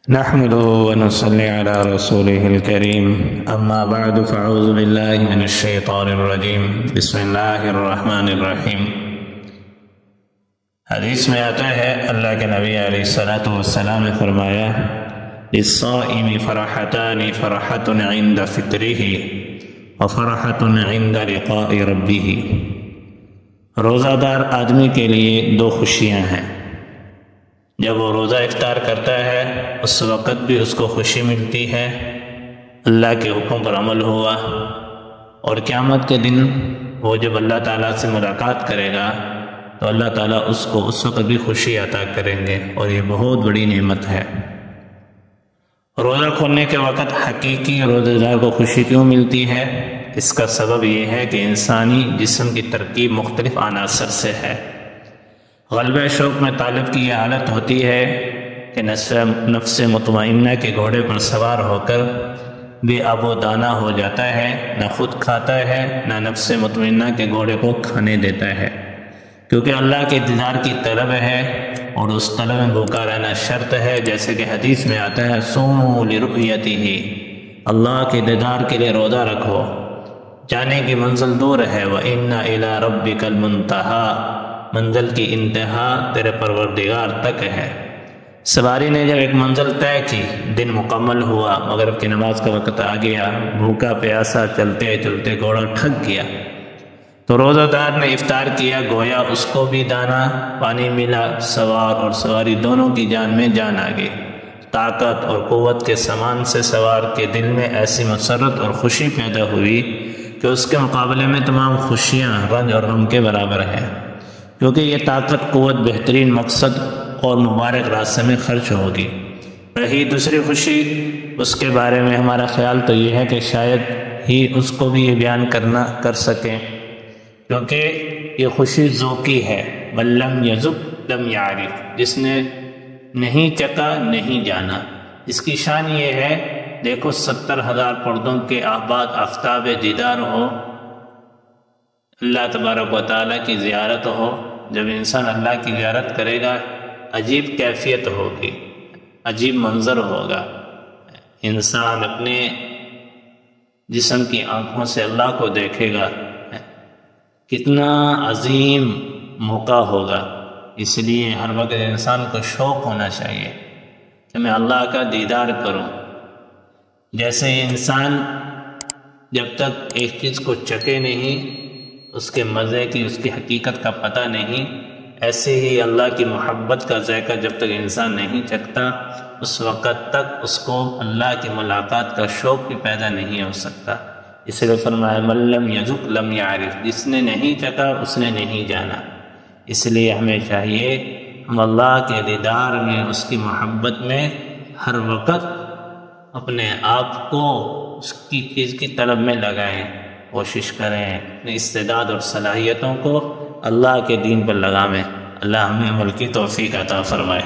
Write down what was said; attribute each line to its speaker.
Speaker 1: نحمده ونصلي على رسوله الكريم أما بعد فأعوذ بالله من الشيطان الرجيم بسم الله الرحمن الرحیم۔ حدیث میں آتا ہے اللہ کے نبی علیہ السلام نے فرمایا للصائم فرحتان فرحة عند فطره وفرحة عند لقاء ربه۔ روزہ دار آدمی کے لیے دو خوشیاں ہیں۔ جب وہ روزہ افطار کرتا ہے اس وقت بھی اس کو خوشی ملتی ہے، اللہ کے حکم پر عمل ہوا، اور قیامت کے دن وہ جب اللہ تعالیٰ سے ملاقات کرے گا تو اللہ تعالیٰ اس کو اس وقت بھی خوشی عطا کریں گے، اور یہ بہت بڑی نعمت ہے۔ روزہ کھولنے کے وقت حقیقی روزہ دار کو خوشی کیوں ملتی ہے؟ اس کا سبب یہ ہے کہ انسانی جسم کی ترکیب مختلف عناصر سے ہے۔ غلبہ شوق میں طالب کی یہ حالت ہوتی ہے کہ نفس مطمئنہ کے گھوڑے پر سوار ہو کر بے آب و دانہ ہو جاتا ہے، نہ خود کھاتا ہے نہ نفس مطمئنہ کے گھوڑے کو کھانے دیتا ہے، کیونکہ اللہ کے دیدار کی طلب ہے اور اس طلب میں بھوکا رہنا شرط ہے، جیسے کہ حدیث میں آتا ہے صوموا لرؤیتہ، اللہ کے دیدار کے لیے روزہ رکھو، جانے کی منزل دور ہے، وَإِنَّ إِلَىٰ رَبِّكَ الْمُنْتَهَىٰ، منزل کی انتہا تیرے پروردگار تک ہے۔ سواری نے جب ایک منزل طے کی، دن مکمل ہوا، مغرب کی نماز کا وقت آ گیا، بھوکا پیاسا چلتے چلتے گھوڑا تھک گیا، تو روزہ دار نے افطار کیا، گویا اس کو بھی دانا پانی ملا، سوار اور سواری دونوں کی جان میں جان آ گئی۔ طاقت اور قوت کے سامان سے سوار کے دل میں ایسی مسرت اور خوشی پیدا ہوئی کہ اس کے مقابلے میں تمام خوشیاں رنج اور غم کے برابر ہیں، کیونکہ یہ طاقت قوت بہترین مقصد اور مبارک راستے میں خرچ ہوگی۔ رہی دوسری خوشی، اس کے بارے میں ہمارا خیال تو یہ ہے کہ شاید ہی اس کو بھی یہ بیان کر سکیں، کیونکہ یہ خوشی ذوقی ہے۔ من لم یذق لم یعرف، جس نے نہیں چکا نہیں جانا۔ اس کی شان یہ ہے، دیکھو 70,000 پردوں کے آباد آفتاب دیدار ہو، اللہ تبارک و تعالیٰ کی زیارت ہو، جب انسان اللہ کی زیارت کرے گا عجیب کیفیت ہوگی، عجیب منظر ہوگا۔ انسان اپنے جسم کی آنکھوں سے اللہ کو دیکھے گا، کتنا عظیم موقع ہوگا۔ اس لیے ہر وقت انسان کو شوق ہونا چاہیے کہ میں اللہ کا دیدار کروں۔ جیسے انسان جب تک ایک چیز کو چکے نہیں، اس کے مزے کی، اس کی حقیقت کا پتہ نہیں، ایسے ہی اللہ کی محبت کا ذائقہ جب تک انسان نہیں چکھتا، اس وقت تک اس کو اللہ کی ملاقات کا شوق بھی پیدا نہیں ہو سکتا۔ اس لیے فرمایا من لم یذق لم یعرف، جس نے نہیں چکھا اس نے نہیں جانا۔ اس لیے ہمیں چاہیے ہم اللہ کے دیدار میں، اس کی محبت میں ہر وقت اپنے آپ کو اس کی چیز کی طلب میں لگائیں، کوشش کریں، اپنی استعداد اور صلاحیتوں کو اللہ کے دین پر لگائیں۔ اللہ ہمیں عمل کی توفیق عطا فرمائے۔